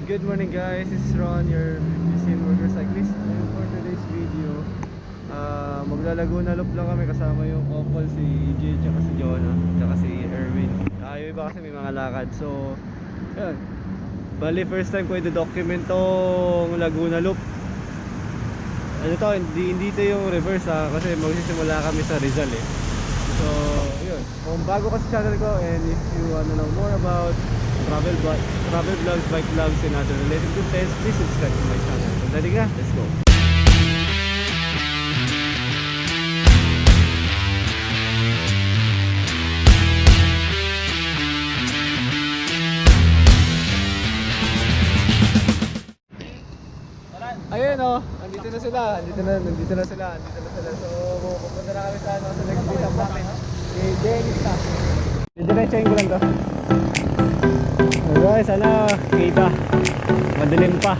Good morning guys, this is Ron, your BPCN worker cyclist. And for today's video, maglalaguna loop lang kami kasama yung couple, si EJ, tsaka si Jonah, tsaka si Erwin. Yung iba kasi may mga lakad. So, ayun. Bali, first time ko i-document tong Laguna Loop. Ano to, hindi ito yung reverse kasi magsisimula kami sa Rizal eh. So, yun. Kung bago ka sa channel ko and if you wanna know more about travel vlogs, bike vlogs, and other related contents, please subscribe to my channel. So, dali ka, let's go. Ayun oh, nandito na sila. So, pupunta na kami sa next meet up namin. Dennis na. Didiretsahin ko lang to. Alright, sana kita. Madilim pa.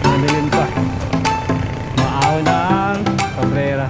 Madilim pa. Maaw na ang Cabrera.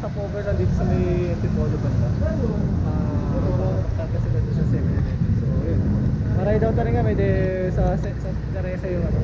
Stopover lang dito sa may Antipolo banda. Tapos sila doon sa 7-Eleven. So, yun. Maride out na rin kami sa Teresa yung ano.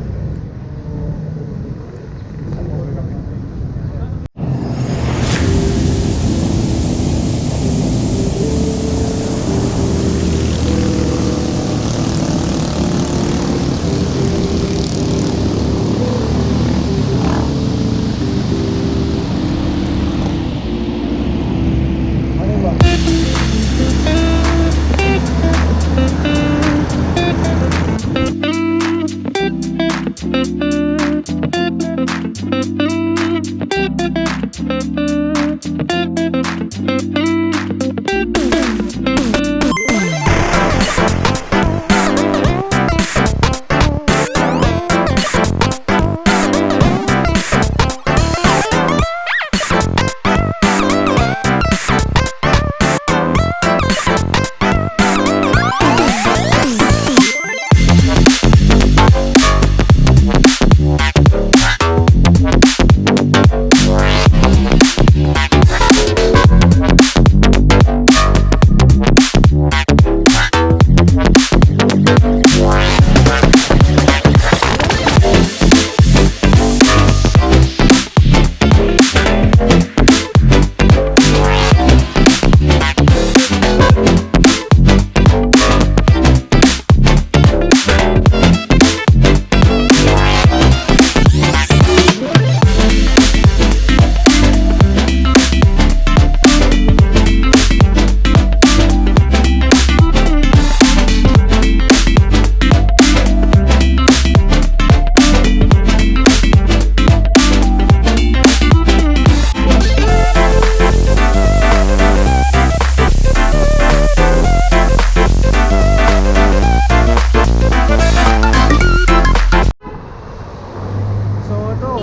to.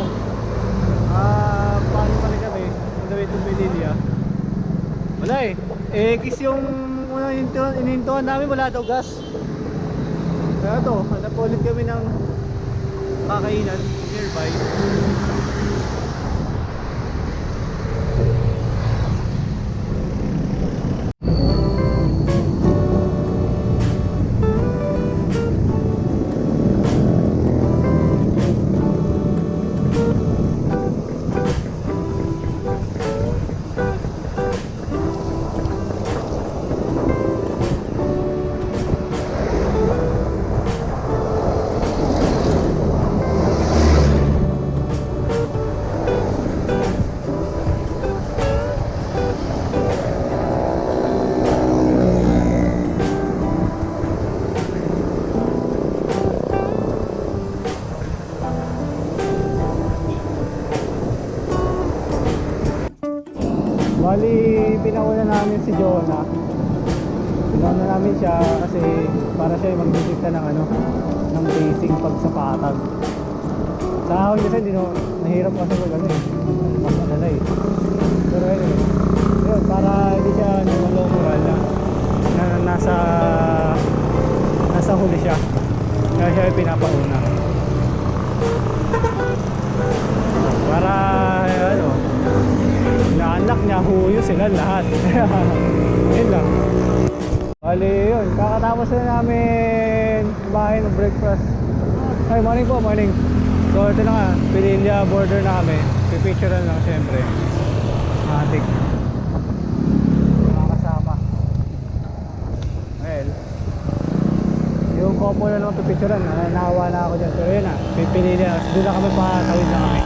Paano pala kami? On the way to Melilla. Wala eh. X yung inintuhan namin, wala daw gas. Kaya to, hanap ulit kami ng kakainan nearby. Bali, pinauna namin si Jonah. Pinauna namin siya kasi para siya magdidikta ng ng pacing pag sa patag. Sa ahon kasi nahirap kasi mag mas alala eh. Pero anyway, yun, para hindi siya low moral na nasa huli siya. Kaya siya yung pinapauna. Para na-unlock niya, huyo sila lahat. Yun lang. Bali yun, kakatapos na namin kumain ng breakfast. Ay, morning po, morning. So ito na nga, Melilla border na kami. Pipicturean lang syempre. Matik. Mga kasama. Well, yung couple na naman pipicturean, nahawa na ako dyan. Pero yun na, pipili na. Doon na kami, patawid na kami.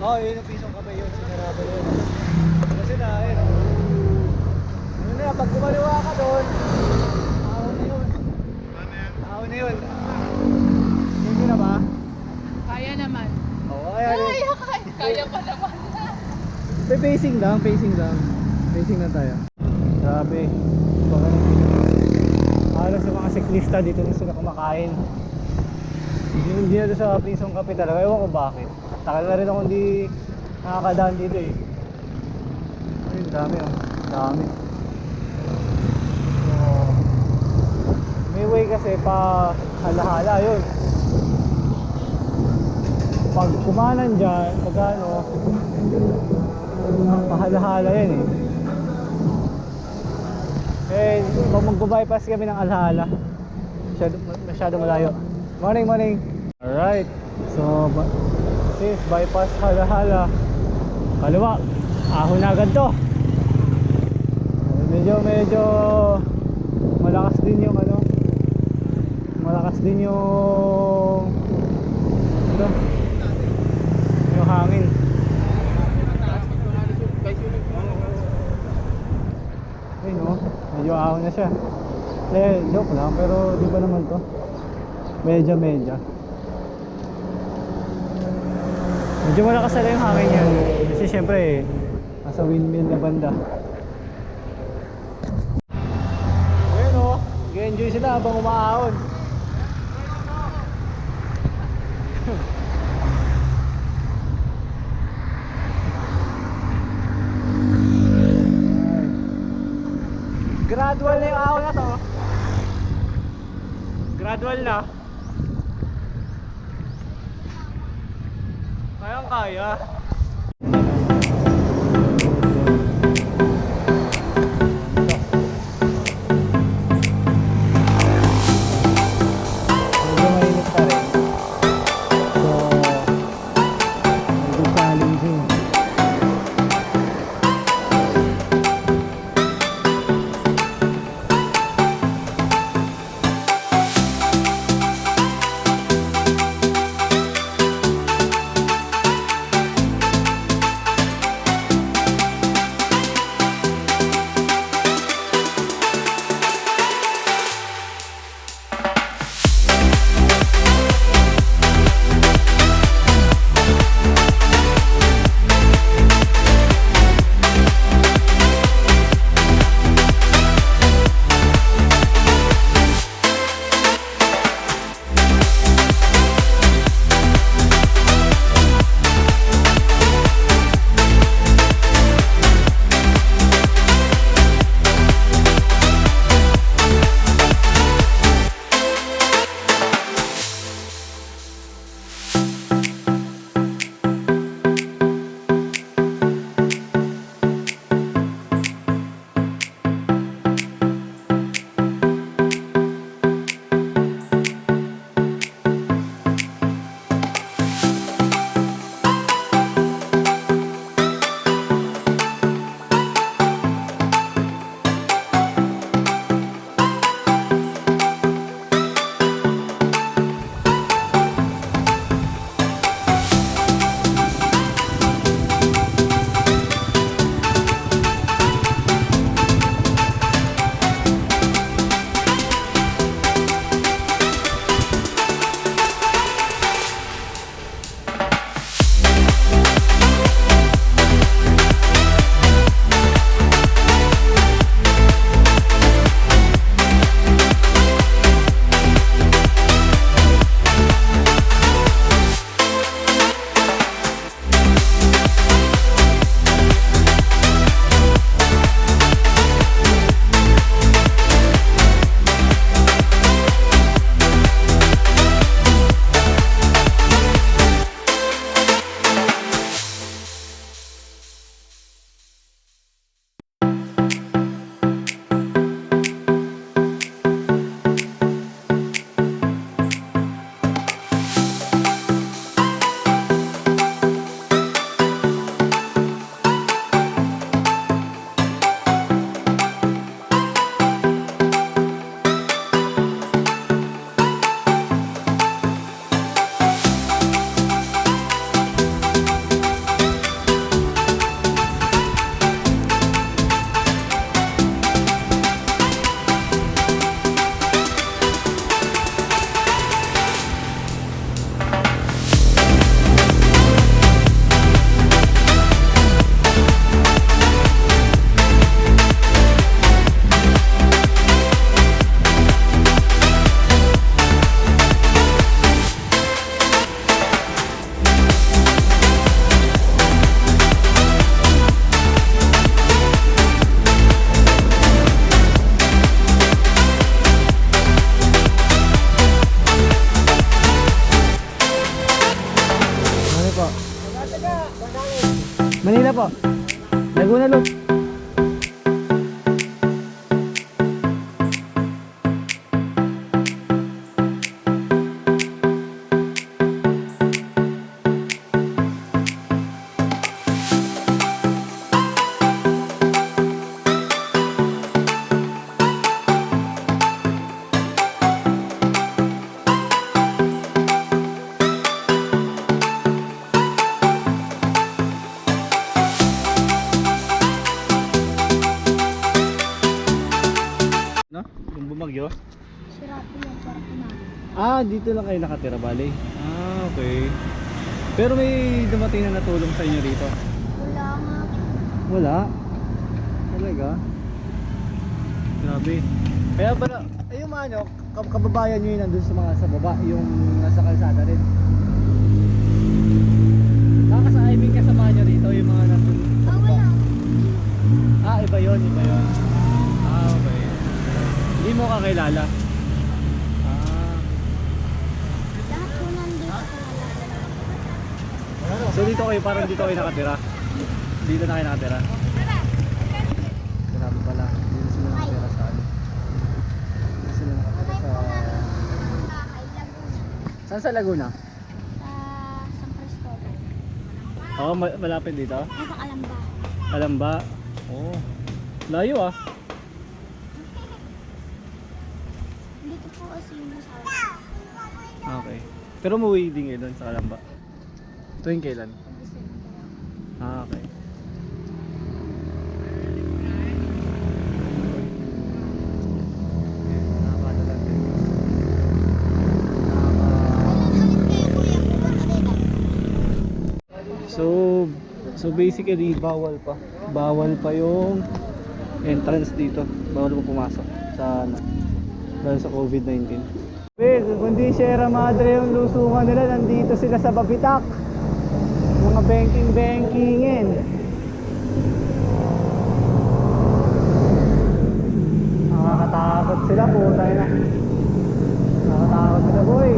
Oo, yun yung pisong kape yun, sinarado yun. Kasi na, yun. Ano na, pag kumaliwa ka doon, ahon na yun. Ahon na yun. Hindi na ba? Kaya naman. Oo, kaya rin. Kaya pa naman. Pacing lang. Pacing lang tayo. Grabe. Halos sa mga siklista dito na sila kumakain. Hindi na doon sa pisong kape talaga, ewan ko bakit. Takal na rin ako hindi nakakadaan dito eh. Ayun, dami oh. Dami. So, may way kasi pa halahala yun. Pag kumanan dyan, pagkano, pahalahala yan eh. Eh, pag magbabypass kami ng Alhala, masyado malayo. Morning. Alright. So, since bypass Halahala, kaliwa, ahon na agad to. Medyo malakas din yung yung hangin. Ayun no, medyo ahon na siya. Joke lang, pero di ba naman to? Medyo malakas na yung hangin yan kasi syempre nasa windmill na banda. Ayun o, nag-enjoy sila habang umaahon. Gradual na yung ahon na to. Gradual na. Kaya. Medyo mainit pa rin. So, medyo challenging. na po. Laguna Loop. No? Yung bumagyo? Sira po yung kwarto namin. Ah, dito lang kayo nakatira, bali. Ah, okay. Pero may dumating na natulong sa inyo dito? Wala nga po. Wala? Talaga? Grabe. Kaya pala, ay yung mga nyo, kababayan nyo yun nandun sa mga sa baba, yung nasa kalsada rin. I mean kasama nyo rito, yung mga nandun sa Ah, baba. wala. Ah, iba yun, iba yun. Ah, okay. Hindi mo kakilala? Ah. Lahat po nandito sa lalaki. So dito kayo, parang dito kayo nakatira? Dito na kayo nakatira? Grabe pala, dito sila nakatira sa ano? Dito sila nakatira sa... Bahay, Laguna. Saan sa Laguna? Sa San Cristobal. Oo, malapit dito? Nasa Calamba. Kalamba? Oo. Layo ah. Dito po kasi yung asawa. Okay. Pero umuwi din kayo doon sa Kalamba? Tuwing kailan? Ah, okay. So basically bawal pa yung entrance dito. Bawal pa pumasok sa ano, dahil sa COVID-19. Kundi Sierra Madre yung lusungan nila, nandito sila sa Babitak. Mga banking-bankingin. Nakakatakot sila po tayo na. Nakakatakot sila boy.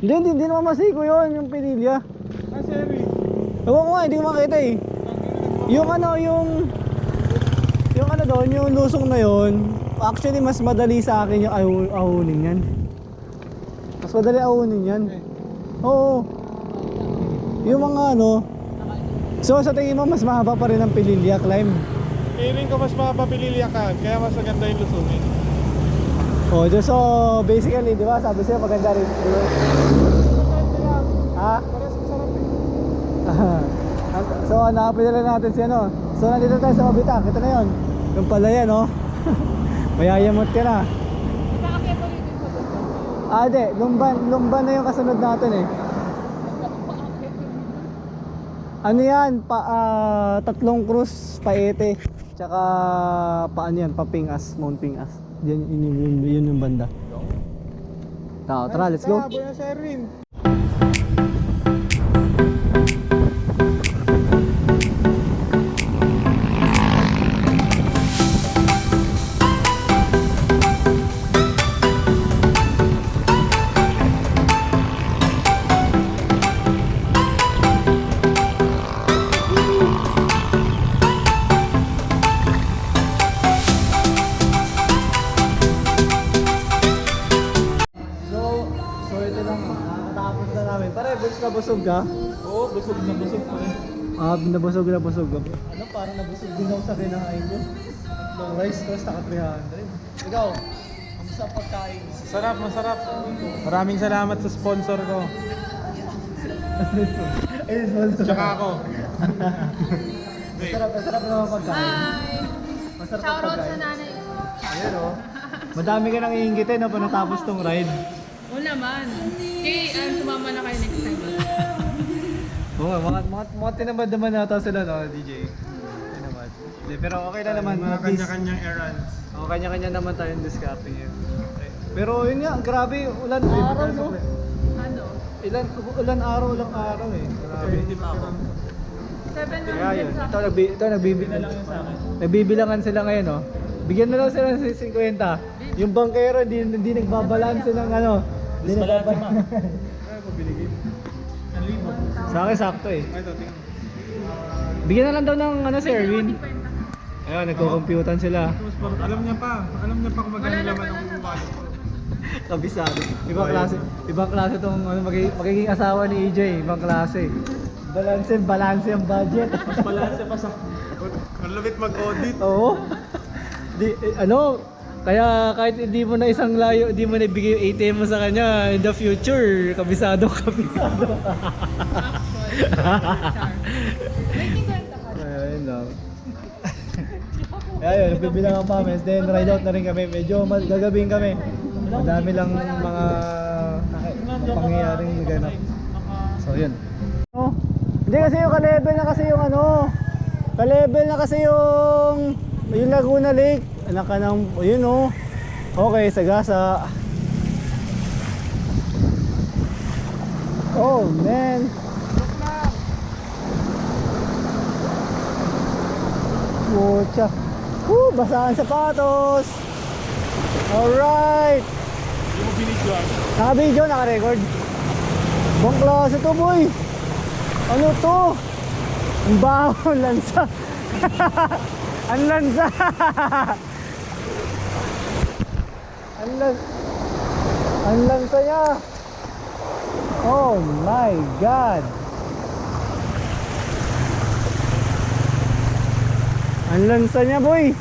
Hindi naman masiko yun, yung pinilya. Ah, sorry. Ewan ko nga, hindi ko makita eh. Yung ano, yung ano doon, yung lusong na yun, actually mas madali sa akin yung ahunin yan. Mas madali ahunin yan. Oo. Yung mga ano, so sa tingin mo mas mahaba pa rin ang Pililya climb. Feeling ko mas mapapililiakan, kaya mas maganda yung lusungin. Oh, so basically, di ba, sabi sa'yo maganda rin. Ha? Parehas masarap eh. So hanapin na lang natin si ano. So nandito tayo sa Mabitak, ito na yun. Yung pala yan, oh. Mayayamot ka na. Nakakaya pa rin din sa doon. Ah, di, lumban na yung kasunod natin eh. Ano yan? Tatlong cruise, Paete. Tsaka paano yan? Papingas, Mount Pingas. Yun yung banda. Tara, let's go. Buenos Aires. So ito lang, nakatapos na namin. Pare, busog ka? Oo, busog na busog po eh. Nabusog na busog ka. Ano, parang nabusog din ako sa kinain ko. Long rice, tapos naka 300. Ikaw, kamusta ang pagkain? Sarap, masarap. Maraming salamat sa sponsor ko. Ayun, sponsor. Tsaka ako. Masarap naman pagkain. Hi! Masarap ang Shoutout sa pagkain. nanay ko. Ayun o. Madami ka nang iingitin no, panatapos tong ride. Oo naman. Sumama na kayo next time. Oo nga, mga tinamad naman nata sila no, DJ. Tinamad. Hindi, pero okay na naman. Mga At least, kanya-kanyang errands. kanya-kanya naman tayong discarte yun. Pero yun nga, grabe, ulan araw no? Ano? Ulan araw lang araw eh. Grabe. 700 Kaya yun, sa ito nagbibilangan sila ngayon no. Bigyan na lang sila ng 50. Yung bankero hindi nagbabalanse ng ano. Hindi nagbabalanse. Ay, mabiligin. Ang libo. Sa akin sakto eh. Ay, ito, tingnan. Bigyan na lang daw ng ano si Erwin. Ayun, nagko-computan sila. Tapos parang alam niya pa kung magkano laman ng wallet ko. Kabisado. Ibang klase tong ano, magiging asawa ni EJ, ibang klase. Balanse ang budget. Mas balanse pa sa... Malapit mag-audit. Oo. Kaya kahit hindi mo na isang layo, hindi mo na ibigay yung ATM mo sa kanya, in the future, kabisado. May 50 ka. Ayun lang. Ayun, nagbibilang ang pames, then ride out na rin kami. Medyo gagabing kami. Madami lang mga pangyayaring ganap. So yun. Hindi kasi yung ka-level na kasi yung ano. Ka-level na kasi yung Laguna Lake. Anak ka ng, yun oh. Okay, Sagasa. Oh man. Pucha. Basa ang sapatos. Alright. Hindi mo binidyoan. Naka-video, naka-record. Bang klase to boy. Ano to? Ang baho, ang lansa. Ang lansa. Ang lansa niya. Oh my God. Ang lansa niya boy.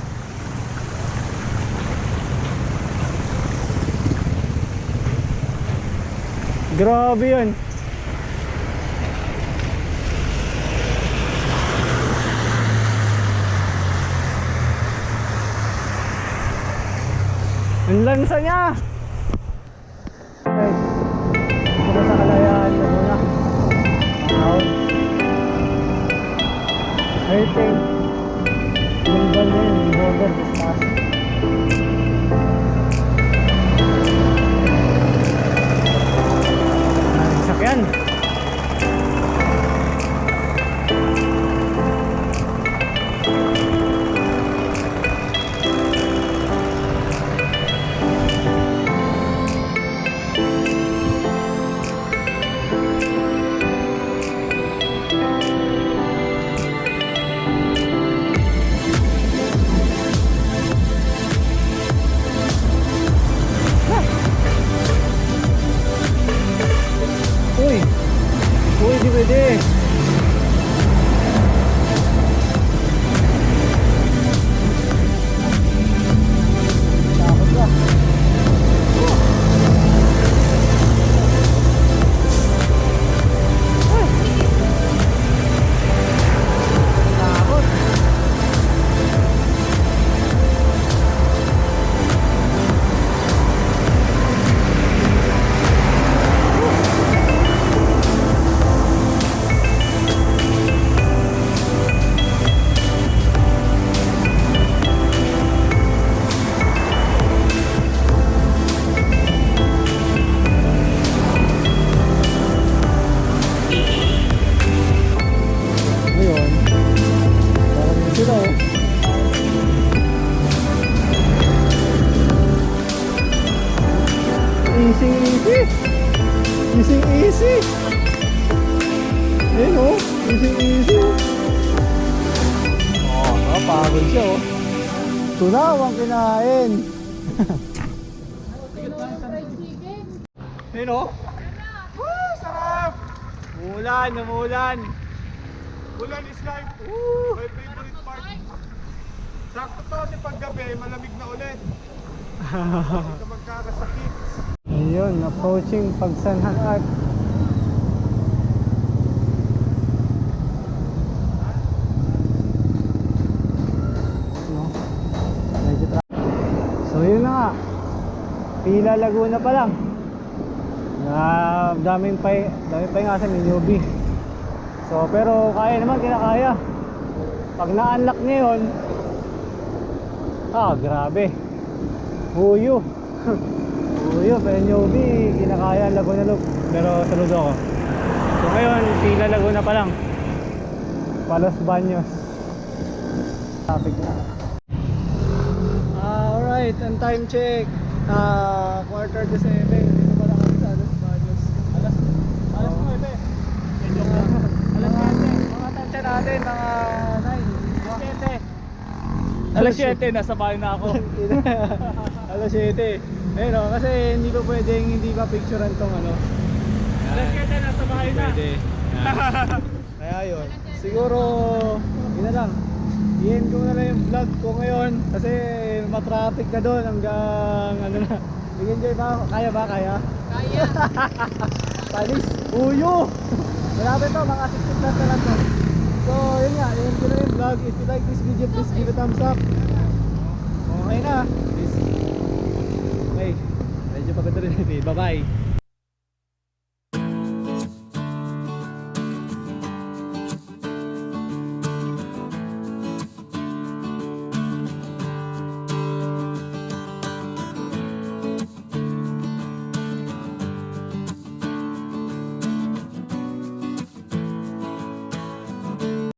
Grabe yun. Ang lansa niya. Okay. Ito sa kalayaan na muna. Out. Rating. Yung banda yun, yung border, taas. Sakyan. Easy, easy. Easy, easy. Ayun oh. Easy, easy. Oh, napagod siya oh. Tunawang kinain. Ayun oh. Woo! Sarap! Umulan, umulan. Ulan is life. My favorite part. Sakto to kasi paggabi, malamig na ulit. Hindi ka magkakasakit. Ayun, approaching Pagsanhan Arc. No? Medyo so yun na nga. Pila Laguna pa lang. Daming pa nga sa newbie. So pero kaya naman, kinakaya. Pag na-unlock niya yun, grabe. Huyo. Huyo, pero newbie, kinakaya ang Laguna Loop. Pero saludo ako. So ngayon, pila Laguna pa lang. Palos Baños. Traffic na. Alright, and time check. 7:45. Dito pala kami sa Palos Baños. Alas 9. Alas 7. Mga tansya natin, mga 9. 7. Alas 7, nasa bahay na ako. Alas 7. Ayun o, kasi hindi pa pwedeng hindi pa picturean tong ano. Alas 7, nasa bahay na. Pwede. Kaya yun. Siguro, yun na lang. I-end ko na lang yung vlog ko ngayon. Kasi matraffic na doon hanggang ano na. Nag-enjoy ba? Kaya ba? Kaya? Kaya. Palis. Uyo! Malapit to, mga 60 plus na lang to. So, yun nga. I-end ko na yung vlog. If you like this video, please give it a thumbs up. Okay na. Peace. Okay. Medyo pagod rin. Bye-bye.